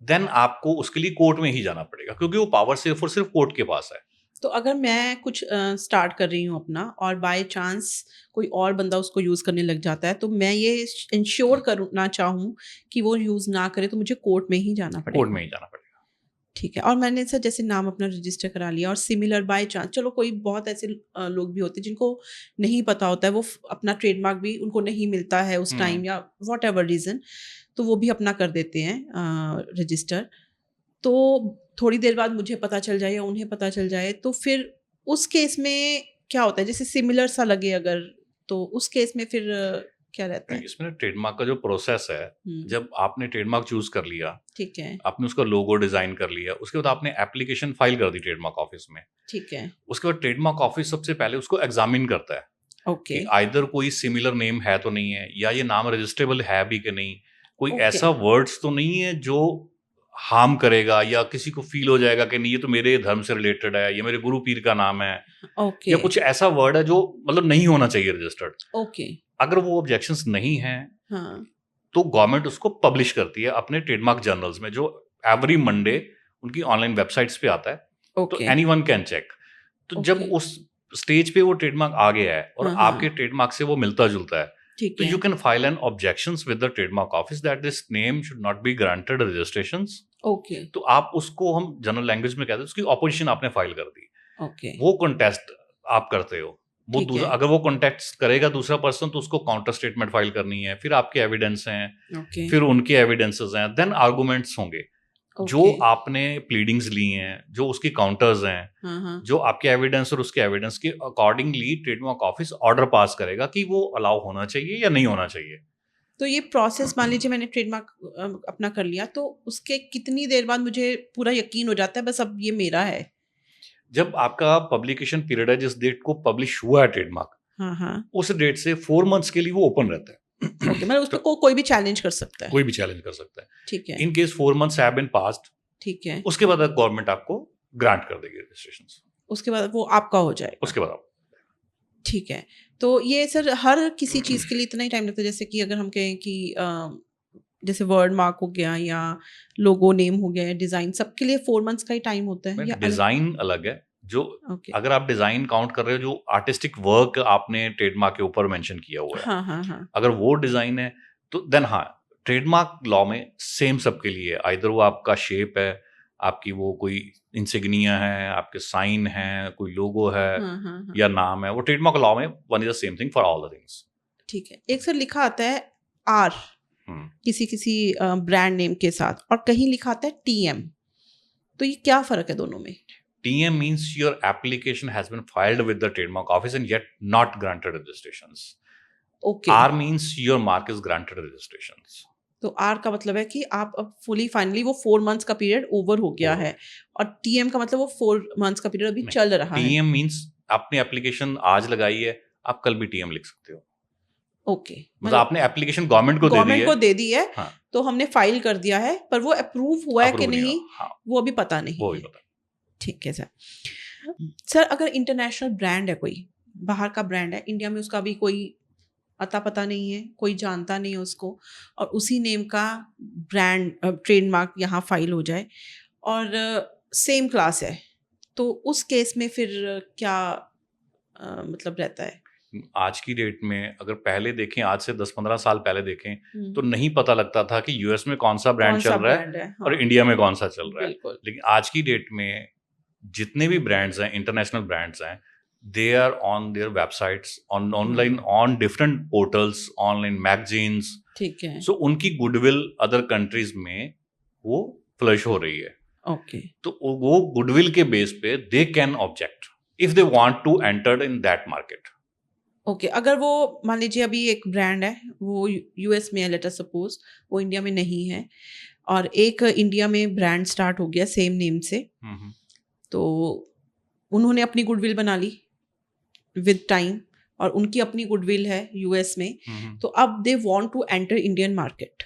देन आपको उसके लिए कोर्ट में ही जाना पड़ेगा, क्योंकि वो पावर सिर्फ और सिर्फ कोर्ट के पास है। तो अगर मैं कुछ स्टार्ट कर रही हूँ अपना और बाय चांस कोई और बंदा उसको यूज़ करने लग जाता है, तो मैं ये इंश्योर करना चाहूँ कि वो यूज़ ना करे, तो मुझे कोर्ट में ही जाना पड़ेगा? कोर्ट में ही जाना पड़ेगा। ठीक है। और मैंने सर जैसे नाम अपना रजिस्टर करा लिया और सिमिलर बाय चांस, चलो कोई बहुत ऐसे लोग भी होते हैं जिनको नहीं पता होता है, वो अपना ट्रेडमार्क भी उनको नहीं मिलता है उस टाइम या वॉट एवर रीज़न, तो वो भी अपना कर देते हैं रजिस्टर। तो थोड़ी देर बाद मुझे पता चल जाए या उन्हें पता चल जाए, तो फिर उस केस में क्या होता है? जैसे सिमिलर सा लगे अगर, तो उस केस में फिर क्या रहता है? इसमें ट्रेडमार्क का जो प्रोसेस है, जब आपने ट्रेडमार्क चूज कर लिया, ठीक है, आपने उसका लोगो डिजाइन कर लिया, उसके बाद आपने एप्लीकेशन फाइल कर दी ट्रेडमार्क ऑफिस में। ठीक है, उसके बाद ट्रेडमार्क ऑफिस सबसे पहले उसको एग्जामिन करता है ओके, कि आइदर कोई सिमिलर नेम है तो नहीं है, या ये नाम रजिस्ट्रेबल है भी कि नहीं, कोई ओके। ऐसा वर्ड्स तो नहीं है जो हार्म करेगा या किसी को फील हो जाएगा कि नहीं ये तो मेरे धर्म से रिलेटेड है, ये मेरे गुरु पीर का नाम है, ओके, या कुछ ऐसा वर्ड है जो मतलब नहीं होना चाहिए रजिस्टर्ड। ओके, अगर वो ऑब्जेक्शंस नहीं हैं, हाँ, तो गवर्नमेंट उसको पब्लिश करती है अपने ट्रेडमार्क जर्नल्स में, जो एवरी मंडे उनकी ऑनलाइन वेबसाइट्स पे आता है, तो ओके, एनीवन कैन चेक। तो जब ओके, उस स्टेज पे वो ट्रेडमार्क आ गया है और हाँ, हाँ, आपके ट्रेडमार्क से वो मिलता जुलता है, ठीक तो है, you can file an objections with the trademark office that this name should not be granted registrations. Okay, तो आप उसको, हम जनरल लैंग्वेज में कहते हैं, उसकी ऑपोजिशन आपने फाइल कर दी, ओके, वो कंटेस्ट आप करते हो। वो ठीक दूसरा, है, अगर वो कंटेस्ट करेगा दूसरा पर्सन, तो उसको काउंटर स्टेटमेंट फाइल करनी है, फिर आपके एविडेंस हैं, ओके, फिर उनके एविडेंसेस हैं, देन आर्गुमेंट्स होंगे, जो ओके, आपने प्लीडिंग्स ली हैं, जो उसकी काउंटर्स हैं, हाँ, हाँ, जो आपके एविडेंस और उसके एविडेंस के accordingly trademark office order pass करेगा कि वो अलाउ होना चाहिए या नहीं होना चाहिए। तो ये प्रोसेस मान लीजिए मैंने ट्रेडमार्क अपना कर लिया, तो उसके कितनी देर बाद मुझे पूरा यकीन हो जाता है बस अब ये मेरा है? जब आपका पब्लिकेशन पीरियड है, जिस डेट को पब्लिश हुआ है ट्रेडमार्क, हाँ, हाँ, उस डेट से 4 मंथ्स के लिए वो ओपन रहता है। ओके, मतलब उसको कोई भी चैलेंज कर सकता है? कोई भी चैलेंज कर सकता है। ठीक है, in case 4 months have been passed, ठीक है, उसके बाद गवर्नमेंट आपको ग्रांट कर देगी रजिस्ट्रेशन। उसके बाद वो आपका हो जाएगा? उसके बाद आप, ठीक है। तो ये सर हर किसी चीज़ के लिए इतना ही टाइम लगता है? जैसे कि अगर हम कहें कि जैसे वर्ड मार्क हो गया या लोगो नेम हो गया या डिज़ाइन, सबके लिए 4 मंथ्स का ही टाइम होता है या अलग? डिजाइन अलग है। जो ओके, अगर आप डिजाइन काउंट कर रहे हो, जो आर्टिस्टिक वर्क आपने ट्रेडमार्क के ऊपर मेंशन किया हुआ है, हाँ, हाँ, हाँ, अगर वो डिजाइन है, तो देन हाँ, ट्रेडमार्क लॉ में सेम सबके लिए, आइदर वो आपका शेप है, आपकी वो कोई इंसिग्निया है, आपके साइन है, कोई लोगो है, हाँ, हाँ, हाँ, या नाम है, वो ट्रेडमार्क लॉ में one is the same thing for all the things. ठीक है। एक सर लिखा आता है आर हम्म। किसी ब्रांड नेम के साथ, और कहीं लिखा आता है टीएम, तो ये क्या फ़र्क है दोनों में? TM means your application has been filed with the trademark office and yet not granted registrations. Okay, R means your mark is granted registrations. तो आर का मतलब है कि आप अब फुली फाइनली वो 4 मंथ्स का पीरियड ओवर हो गया है, और टीएम का मतलब वो 4 मंथ्स का पीरियड अभी नहीं, चल रहा है। TM means आपने एप्लीकेशन आज लगाई है, आप कल भी TM लिख सकते हो। ओके, मतलब आपने एप्लीकेशन गवर्नमेंट को दे दी गवर्नमेंट है, को दे दी है, हाँ, तो हमने फाइल कर दिया है, पर वो अप्रूव हुआ है कि approve नहीं, हाँ, वो अभी पता नहीं वो भी है। पता। ठीक है सर। सर अगर इंटरनेशनल ब्रांड है, कोई बाहर का ब्रांड है, इंडिया में उसका भी कोई अता पता नहीं है, कोई जानता नहीं है उसको, और उसी नेम का ब्रांड ट्रेडमार्क यहाँ फाइल हो जाए और सेम क्लास है, तो उस केस में फिर क्या मतलब रहता है? आज की डेट में अगर पहले देखें, आज से 10-15 साल पहले देखें तो नहीं पता लगता था कि यूएस में कौन सा ब्रांड चल रहा है हाँ, और इंडिया में कौन सा चल रहा है। बिल्कुल। लेकिन आज की डेट में जितने भी ब्रांड्स हैं, इंटरनेशनल ब्रांड्स हैं, they are on their websites, online, on different portals, online magazines. ठीक है। सो उनकी गुडविल अदर कंट्रीज में वो फ्लश हो रही है। ओके। तो वो गुडविल के बेस पे they can object if they want to enter in that market. Okay, अगर वो मान लीजिए अभी एक ब्रांड है, वो यूएस में है, लेट अस सपोज, वो इंडिया में नहीं है, और एक इंडिया में ब्रांड स्टार्ट हो गया सेम नेम से, तो उन्होंने अपनी गुडविल बना ली विद टाइम, और उनकी अपनी गुडविल है यूएस में, तो अब they want to enter Indian market,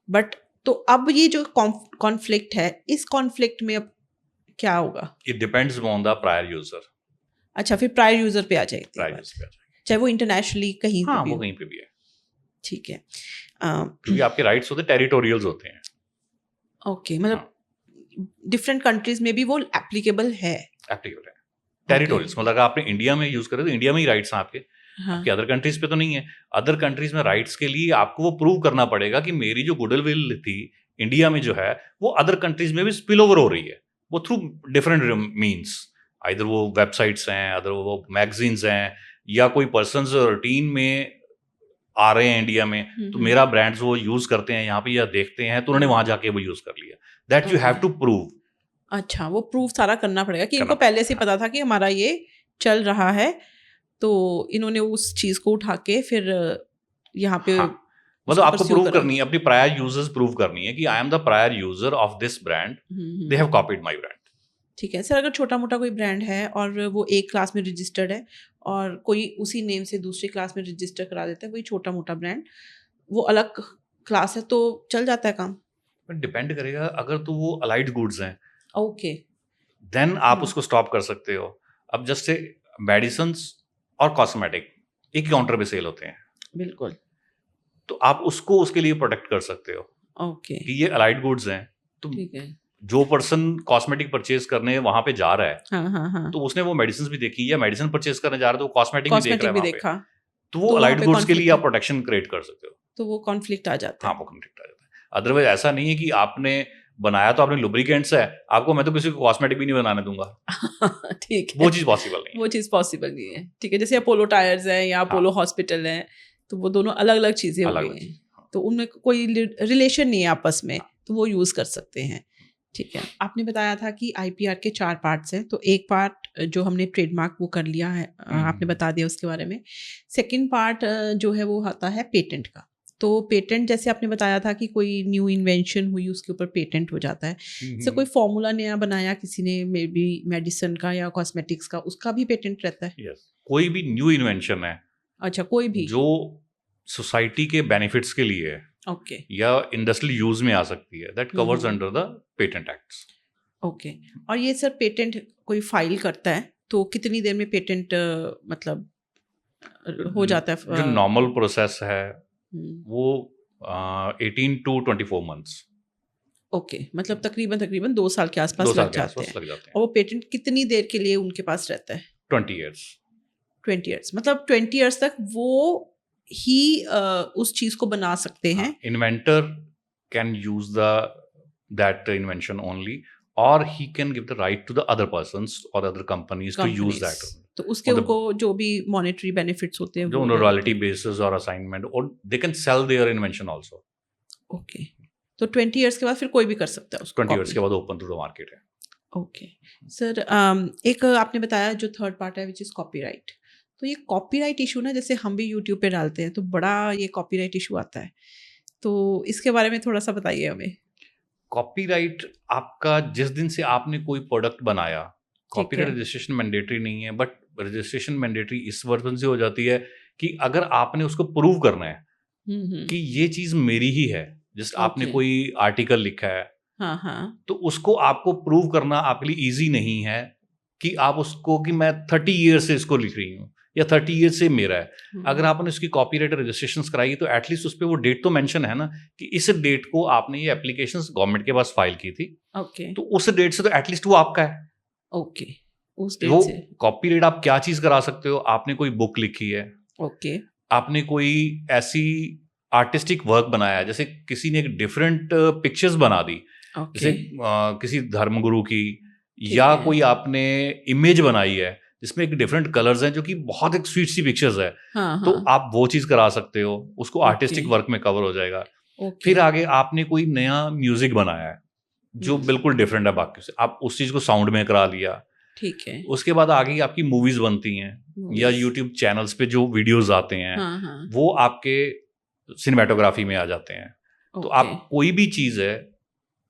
but तो अब ये जो कॉन्फ्लिक्ट है, इस कॉन्फ्लिक्ट में अब क्या होगा? It depends on the prior user. अच्छा, फिर प्रायर यूजर पे आ जाएगी, प्रायर यूजर पे आ जाएगी, चाहे वो इंटरनेशनली कहीं हाँ, पे भी वो हो। कहीं पे भी है। ठीक है। क्योंकि आपके राइट्स होते हैं, टेरिटोरियल्स होते हैं। ओके, मतलब डिफरेंट कंट्रीज में भी वो एप्लीकेबल है। एप्लीकेबल है, टेरिटोरियल्स, मतलब अगर आपने इंडिया में यूज करे तो इंडिया में ही राइट्स हैं आपके, हाँ, आपके अदर कंट्रीज पे तो नहीं है। अदर कंट्रीज में राइट्स के लिए आपको वो प्रूव करना पड़ेगा कि मेरी जो गुडविल थी इंडिया में जो है वो अदर कंट्रीज में भी स्पिल ओवर हो रही है, वो थ्रू डिफरेंट मीन्स, आइदर वो वेबसाइट्स हैं, अदर वो मैगजीन्स हैं, या कोई पर्सन रूटीन में आ रहे हैं इंडिया में, तो मेरा ब्रांड्स वो यूज करते हैं यहाँ पे या देखते हैं, तो उन्होंने वहां जाके वो यूज कर लिया। That you have to prove. अच्छा, वो प्रूव सारा करना पड़ेगा कि करना इनको पहले से पता था कि हमारा ये चल रहा है, तो इन्होंने उस चीज को उठा के फिर यहाँ पे हाँ, मतलब आपको pursue प्रूव करा। करनी है, अपनी प्रायर यूजर्स प्रूव करनी है कि I am the prior user of this brand, they have copied my brand. ठीक है सर, अगर छोटा मोटा कोई ब्रांड है और वो एक क्लास में रजिस्टर्ड है और कोई उसी नेम से दूसरी क्लास में रजिस्टर करा देता है, वही छोटा मोटा ब्रांड, वो अलग क्लास है, तो चल जाता है काम? बट डिपेंड करेगा, अगर तो वो अलाइड गुड्स हैं ओके, देन आप उसको स्टॉप कर सकते हो। अब जैसे मेडिसिन्स और कॉस्मेटिक एक काउंटर पे सेल होते हैं, बिल्कुल, तो आप उसको उसके लिए प्रोटेक्ट कर सकते हो ओके, कि ये अलाइड गुड्स हैं, तो ठीक है, जो पर्सन कॉस्मेटिक परचेज करने वहां पे जा रहा है, हाँ हाँ हाँ, तो उसने वो मेडिसिन भी देखी, या मेडिसिन परचेज करने जा रहा है तो वो कॉस्मेटिक भी देख रहा कॉस्मेटिक है भी वहां पे, देखा, तो वो तो वहाँ अलाइड पे गुड्स के लिए conflict आप प्रोटेक्शन क्रिएट कर सकते हो। तो वो कॉन्फ्लिक्ट आ जाता हाँ, है। वो कॉन्फ्लिक्ट आ जाता है। अदरवाइज ऐसा नहीं है कि आपने बनाया तो आपने लुब्रिकेंट्स है, आपको मैं तो किसी को कॉस्मेटिक भी नहीं बनाने दूंगा, ठीक है, वो चीज पॉसिबल नहीं है। वो चीज़ पॉसिबल नहीं है। ठीक है, जैसे अपोलो टायर्स है या अपोलो हॉस्पिटल है, तो वो दोनों अलग अलग चीज़ें हो अलग गई अलग हैं, तो उनमें कोई रिलेशन नहीं है आपस में, तो वो यूज़ कर सकते हैं। ठीक है, आपने बताया था कि आईपीआर के 4 पार्ट्स हैं, तो एक पार्ट जो हमने ट्रेडमार्क वो कर लिया है, आपने बता दिया उसके बारे में। सेकंड पार्ट जो है वो आता है पेटेंट का। तो पेटेंट, जैसे आपने बताया था कि कोई न्यू इन्वेंशन हुई उसके ऊपर पेटेंट हो जाता है, जैसे कोई फॉर्मूला नया बनाया किसी ने, मे बी मेडिसिन का या कॉस्मेटिक्स का, उसका भी पेटेंट रहता है? Yes. कोई भी न्यू इन्वेंशन है, अच्छा, कोई भी जो सोसाइटी के बेनिफिट्स के लिए है ओके या इंडस्ट्रियल यूज में आ सकती है, that covers under the patent acts. Okay. और ये सर पेटेंट कोई फाइल करता है तो कितनी देर में पेटेंट मतलब हो जाता है? जो नॉर्मल प्रोसेस है हम्म, वो 18 to 24 मंथ्स, ओके, मतलब तकरीबन 2 साल के 2 आसपास साल लग के जाते आसपास हैं। लग जाते और हैं। वो पेटेंट कितनी देर के लिए उनके पास रहता है? 20 years। 20 ईयर्स, मतलब 20 ईयर्स तक वो ही उस चीज को बना सकते हैं। Inventor can use that invention only, और he can give the right to the other persons और other companies to use companies। That, तो उसके मतलब उनको जो भी मॉनेटरी बेनिफिट्स होते हैं जो वो रॉयल्टी बेसिस और असाइनमेंट, और they can sell their invention also. Okay, तो 20 ईयर्स के बाद फिर कोई भी कर सकता है उसको 20 years के बाद ओपन टू द मार्केट है। ओके सर, एक आपने बताया जो थर्ड पार्ट है विच इज़ कॉपीराइट। तो ये कॉपीराइट इशू ना, जैसे हम भी यूट्यूब पे डालते हैं तो बड़ा ये कॉपीराइट इशू आता है, तो इसके बारे में थोड़ा सा बताइए हमें। कॉपीराइट आपका जिस दिन से आपने कोई प्रोडक्ट बनाया, कॉपीराइट रजिस्ट्रेशन मैंडेटरी नहीं है, बट रजिस्ट्रेशन मैंडेटरी इस वर्जन से हो जाती है कि अगर आपने उसको प्रूव करना है कि ये चीज मेरी ही है, जस्ट आपने Okay. कोई आर्टिकल लिखा है, हाँ हाँ, तो उसको आपको प्रूव करना आपके लिए इजी नहीं है कि आप उसको कि मैं 30 ईयर से इसको लिख रही हूँ या 30 ईयर से मेरा है। अगर आपने उसकी कॉपीराइट रजिस्ट्रेशन कराई तो एटलीस्ट उस पर वो डेट तो मेंशन है ना कि इस डेट को आपने ये एप्लीकेशंस गवर्नमेंट के पास फाइल की थी, ओके तो उस डेट से तो एटलीस्ट वो आपका है। ओके, उस वो डेट से कॉपीराइट आप क्या चीज करा सकते हो, आपने कोई बुक लिखी है, ओके आपने कोई ऐसी आर्टिस्टिक वर्क बनाया, जैसे किसी ने एक डिफरेंट पिक्चर्स बना दी, जैसे ओके किसी धर्मगुरु की, ठीक या है। कोई आपने इमेज बनाई है जिसमें एक डिफरेंट कलर्स हैं जो कि बहुत एक स्वीट सी पिक्चर्स है, हाँ तो हाँ आप वो चीज करा सकते हो, उसको ओके आर्टिस्टिक वर्क में कवर हो जाएगा। ओके फिर आगे आपने कोई नया म्यूजिक बनाया है जो बिल्कुल डिफरेंट है बाकी से, आप उस चीज को साउंड में करा लिया। ठीक है। उसके बाद आगे आपकी मूवीज बनती हैं या मूवीज यूट्यूब चैनल्स पे जो वीडियोस आते हैं हाँ हाँ वो आपके सिनेमेटोग्राफी में आ जाते हैं। तो ओके आप कोई भी चीज है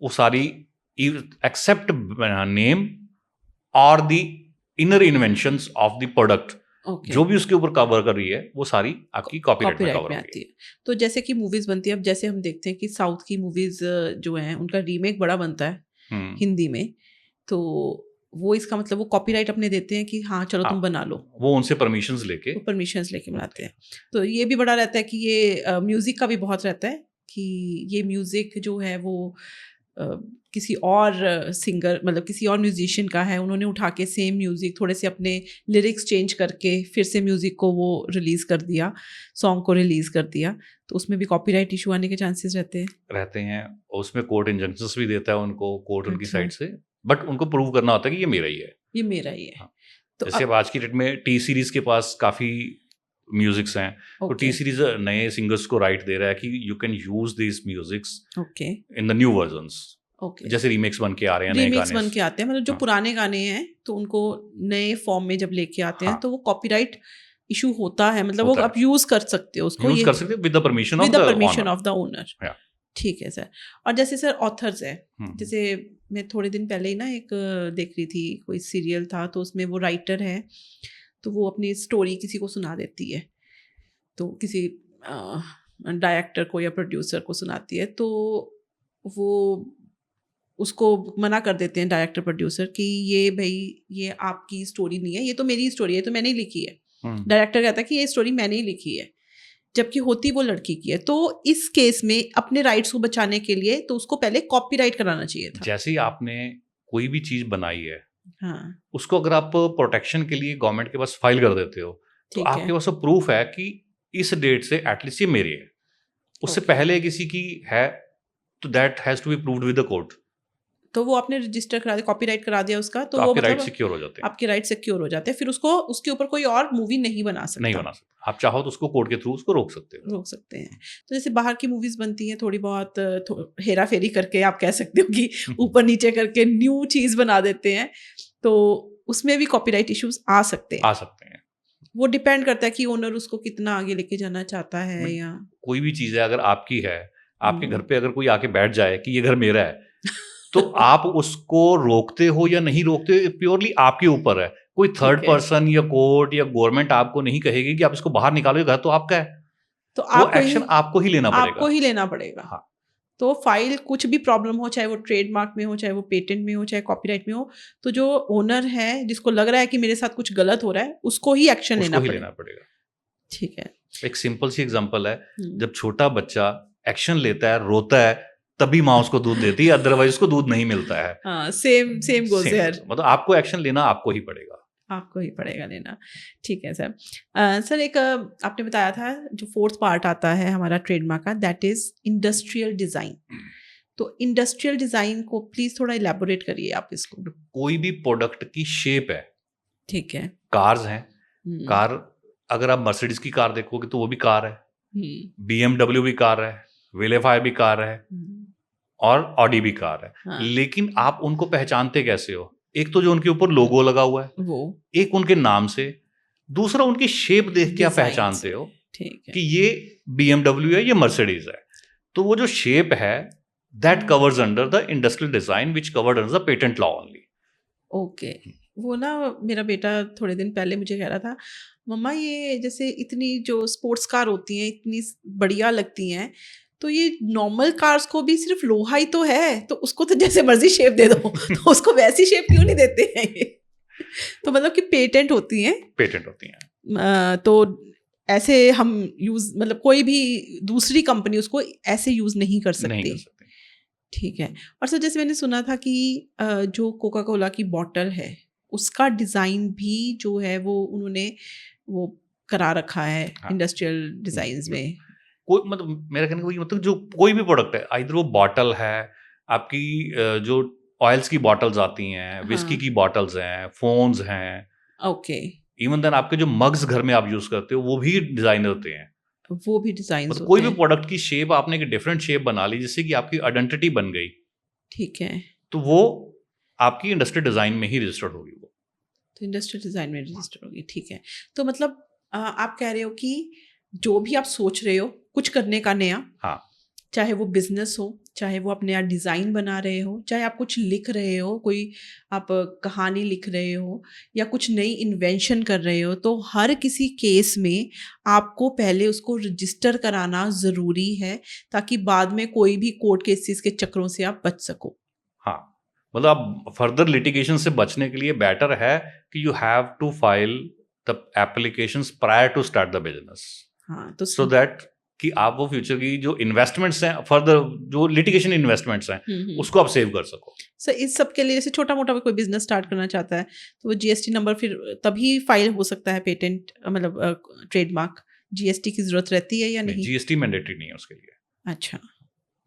वो सारी एक्सेप्ट नेम और the inner inventions of the product, okay जो भी उसके ऊपर कवर कर रही है वो सारी आपकी कॉपीराइट में कॉपीराइट कवर में होगी। आती है। तो जैसे कि मूवीज बनती है, अब जैसे हम देखते हैं कि साउथ की मूवीज जो हैं उनका रीमेक बड़ा बनता है हम्म, हिंदी में, तो वो इसका मतलब वो कॉपीराइट अपने देते हैं कि हाँ चलो तुम हाँ, बना लो, वो उनसे परमिशंस लेके वो परमिशंस लेके बनाते हैं। तो ये भी बड़ा रहता है कि ये म्यूजिक का भी बहुत रहता है कि ये म्यूजिक जो है वो अ, किसी और सिंगर मतलब किसी और म्यूजिशियन का है, उन्होंने उठा के सेम म्यूजिक थोड़े से अपने लिरिक्स चेंज करके फिर से म्यूजिक को वो रिलीज कर दिया, सॉन्ग को रिलीज कर दिया, तो उसमें भी कॉपीराइट इशू आने के चांसेस रहते हैं। और उसमें कोर्ट इंजंक्शंस भी देता है उनको, कोर्ट उनकी अच्छा साइड से, बट उनको प्रूव करना होता है कि ये मेरा ही है। ये मेरा ही है। हाँ, तो जैसे अब आज की डेट में टी सीरीज के पास काफी म्यूजिक्स हैं, तो टी ओके सीरीज नए सिंगर्स को राइट दे रहा है कि you can use this musics okay in the new versions, okay जैसे रीमेक्स बन के आ रहे हैं नए रीमिक्स गाने। बन के आते हैं, मतलब जो हाँ, पुराने गाने हैं तो उनको नए फॉर्म में जब लेके आते हैं हाँ, तो वो कॉपीराइट इशू होता है, मतलब वो होता आप यूज कर सकते हो उसको, यूज ये कर सकते with the permission of with the the permission owner. Of the owner. ठीक है सर। और जैसे सर ऑथर्स है, जैसे मैं थोड़े दिन पहले ही ना एक देख रही थी, कोई सीरियल था तो उसमें वो राइटर है, तो वो अपनी स्टोरी किसी को सुना देती है, तो किसी डायरेक्टर को या प्रोड्यूसर को सुनाती है, तो वो उसको मना कर देते हैं डायरेक्टर प्रोड्यूसर कि ये भाई ये आपकी स्टोरी नहीं है, ये तो मेरी स्टोरी है, तो मैंने ही लिखी है। डायरेक्टर कहता है कि ये स्टोरी मैंने ही लिखी है, जबकि होती वो लड़की की है। तो इस केस में अपने राइट्स को बचाने के लिए तो उसको पहले कॉपीराइट कराना चाहिए था। जैसे ही आपने कोई भी चीज बनाई है, हाँ उसको अगर आप प्रोटेक्शन के लिए गवर्नमेंट के पास फाइल कर देते हो, तो ठीक है आपके पास प्रूफ है कि इस डेट से एटलीस्ट ये मेरी है। उससे ओके। पहले किसी की है तो that has to be proved with the court, तो वो आपने रजिस्टर करा दिया, कॉपीराइट करा दिया उसका, तो तो वो आपके राइट मतलब सिक्योर हो जाते हैं। आपके राइट सिक्योर हो जाते हैं, फिर उसको उसके ऊपर कोई और मूवी नहीं बना सकता। नहीं बना सकते, आप चाहो तो उसको कोर्ट के थ्रू उसको रोक सकते हो। रोक सकते हैं। तो जैसे बाहर की मूवीज बनती हैं थोड़ी बहुत हेरा फेरी करके आप कह सकते हो कि ऊपर नीचे करके न्यू चीज बना देते हैं, तो उसमें भी कॉपीराइट इश्यूज आ सकते हैं। आ सकते हैं। वो डिपेंड करता है कि ओनर उसको कितना आगे लेके जाना चाहता है, बट या कोई भी चीज है अगर आपकी है, आपके घर पे अगर कोई आके बैठ जाए कि ये घर मेरा है, तो आप उसको रोकते हो या नहीं रोकते प्योरली आपके ऊपर है। कोई थर्ड ठीक है। पर्सन या कोर्ट या गवर्नमेंट आपको नहीं कहेगी कि आप इसको बाहर निकालो, घर तो आपका है। तो वो आपको एक्शन आपको ही लेना आपको पड़ेगा। ही लेना पड़ेगा। हाँ, तो फाइल कुछ भी प्रॉब्लम हो, चाहे वो ट्रेडमार्क में हो, चाहे वो पेटेंट में हो, चाहे कॉपीराइट में हो, तो जो ओनर है जिसको लग रहा है कि मेरे साथ कुछ गलत हो रहा है, उसको ही एक्शन उसको लेना ही पड़ेगा। लेना पड़ेगा। ठीक है। एक सिंपल सी एग्जांपल है, हम्म। जब छोटा बच्चा एक्शन लेता है, रोता है, तभी माँ उसको दूध देती है, अदरवाइज उसको दूध नहीं मिलता है। हाँ same same goes same, there, मतलब आपको एक्शन लेना आपको ही पड़ेगा। आपको ही पड़ेगा लेना। ठीक है सर। सर एक आपने बताया था जो फोर्थ पार्ट आता है हमारा ट्रेडमार्क का, दैट इज इंडस्ट्रियल डिजाइन। तो इंडस्ट्रियल डिजाइन को प्लीज थोड़ा इलेबोरेट करिए आप इसको। कोई भी प्रोडक्ट की शेप है, ठीक है। कार्स हैं, हम्म, कार अगर आप मर्सिडीज की कार देखोगे तो वो भी कार है, हम्म, BMW भी कार है, वेलेफायर भी कार है, हम्म, और ऑडी भी कार है। हाँ लेकिन आप उनको पहचानते कैसे हो? एक तो जो उनके ऊपर लोगो लगा हुआ है, वो एक उनके नाम से, दूसरा उनकी शेप देख के आप डिजाइन पहचानते से। हो ठीक है। कि ये BMW है, ये मर्सिडीज है। तो वो जो शेप है that covers under the industrial design which covered under the patent law only. Okay. वो ना मेरा बेटा थोड़े दिन पहले मुझे कह रहा था, मम्मा ये जैसे इतनी जो स्पोर्ट्स कार होती हैं इतनी बढ़िया लगती हैं, तो ये नॉर्मल कार्स को भी सिर्फ लोहा ही तो है, तो उसको तो जैसे मर्जी शेप दे दो तो उसको वैसी शेप क्यों नहीं देते हैं ये? तो मतलब कि पेटेंट होती हैं, पेटेंट होती हैं। तो ऐसे हम यूज मतलब कोई भी दूसरी कंपनी उसको ऐसे यूज नहीं कर नहीं सकती। कर सकते। ठीक है। और सर जैसे मैंने सुना था कि जो कोका कोला की बॉटल है उसका डिज़ाइन भी जो है वो उन्होंने वो करा रखा है हाँ। इंडस्ट्रियल डिजाइन्स में। कोई मतलब मेरा कहने का वही मतलब जो कोई भी प्रोडक्ट है, आइदर वो बॉटल है आपकी, जो ऑयल्स की बॉटल्स आती हैं, विस्की हाँ। की बॉटल्स हैं, फोन्स हैं, ओके, इवन देन आपके जो मग्स घर में आप यूज करते हो वो भी डिजाइन होते हैं। वो भी डिजाइन्स मतलब कोई होते भी हैं। प्रोडक्ट की शेप आपने एक डिफरेंट शेप बना ली जिससे कि आपकी आइडेंटिटी बन गई, ठीक है, तो वो आपकी इंडस्ट्रियल डिजाइन में ही रजिस्टर्ड होगी वो। तो इंडस्ट्रियल डिजाइन में रजिस्टर होगी, ठीक है। तो मतलब आप कह रहे हो कि जो भी आप सोच रहे हो कुछ करने का नया, हाँ, चाहे वो बिजनेस हो, चाहे वो अपने यहाँ डिज़ाइन बना रहे हो, चाहे आप कुछ लिख रहे हो, कोई आप कहानी लिख रहे हो या कुछ नई इन्वेंशन कर रहे हो, तो हर किसी केस में आपको पहले उसको रजिस्टर कराना ज़रूरी है ताकि बाद में कोई भी कोर्ट केसेस के चक्रों से आप बच सको। हाँ, मतलब आप फर्दर लिटिगेशन से बचने के लिए बेटर है कि you have to file the applications prior to start the business, हाँ, तो सो दैट कि आप वो फ्यूचर की जो इन्वेस्टमेंट्स हैं, फर्दर जो लिटिगेशन इन्वेस्टमेंट्स हैं, उसको आप सेव कर सको। सर इस सब के लिए जैसे छोटा मोटा कोई बिजनेस स्टार्ट करना चाहता है तो वो जीएसटी नंबर फिर तभी फाइल हो सकता है, पेटेंट मतलब ट्रेडमार्क, जीएसटी की जरूरत रहती है या नहीं? जीएसटी मैंडेटरी नहीं है उसके लिए। अच्छा।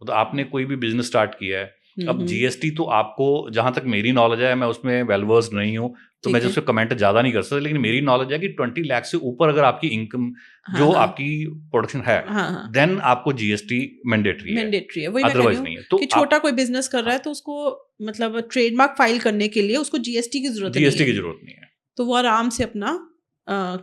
तो आपने कोई भी बिजनेस स्टार्ट किया है, अब हम्म, जीएसटी तो आपको, जहां तक मेरी नॉलेज है, मैं उसमें वेल वर्स्ड नहीं हूँ तो मैं ठीक है। उससे कमेंट ज्यादा नहीं कर सकता, लेकिन मेरी नॉलेज है कि 20 लाख से ऊपर अगर आपकी इनकम हाँ जो हाँ आपकी प्रोडक्शन है, हाँ हाँ, देन आपको जीएसटी मैंडेटरी है, मैंडेटरी है। वही मैं कह रही अदरवाइज हूँ नहीं है। तो कि छोटा आप कोई बिजनेस कर रहा है तो उसको मतलब ट्रेडमार्क फाइल करने के लिए उसको जीएसटी की जरूरत नहीं जीएसटी की है, जरूरत नहीं है, तो वो आराम से अपना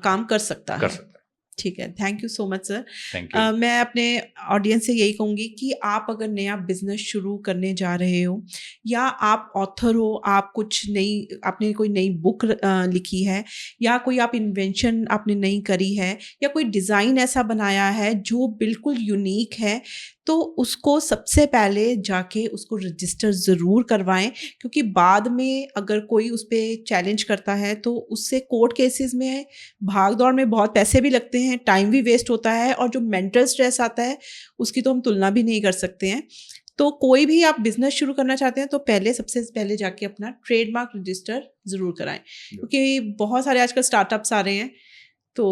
काम कर सकता कर है। सकता है। ठीक है, thank you so much sir. Thank you. मैं अपने ऑडियंस से यही कहूँगी कि आप अगर नया बिजनेस शुरू करने जा रहे हो या आप ऑथर हो, आप कुछ नई, आपने कोई नई बुक लिखी है या कोई आप इन्वेंशन आपने नई करी है या कोई डिज़ाइन ऐसा बनाया है जो बिल्कुल यूनिक है, तो उसको सबसे पहले जाके उसको रजिस्टर ज़रूर करवाएं, क्योंकि बाद में अगर कोई उस पर चैलेंज करता है तो उससे कोर्ट केसेस में भाग दौड़ में बहुत पैसे भी लगते हैं, टाइम भी वेस्ट होता है और जो मेंटल स्ट्रेस आता है उसकी तो हम तुलना भी नहीं कर सकते हैं। तो कोई भी आप बिजनेस शुरू करना चाहते हैं तो पहले सबसे पहले जाके अपना ट्रेडमार्क रजिस्टर ज़रूर कराएं, क्योंकि बहुत सारे आजकल स्टार्टअप्स आ रहे हैं तो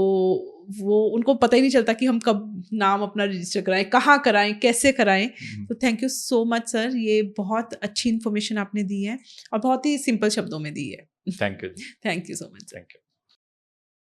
वो उनको पता ही नहीं चलता कि हम कब नाम अपना रजिस्टर कराएं, कहाँ कराएं, कैसे कराएं। तो thank you so much sir, ये बहुत अच्छी इन्फॉर्मेशन आपने दी है और बहुत ही सिंपल शब्दों में दी है। Thank you. Thank you so much. Thank you.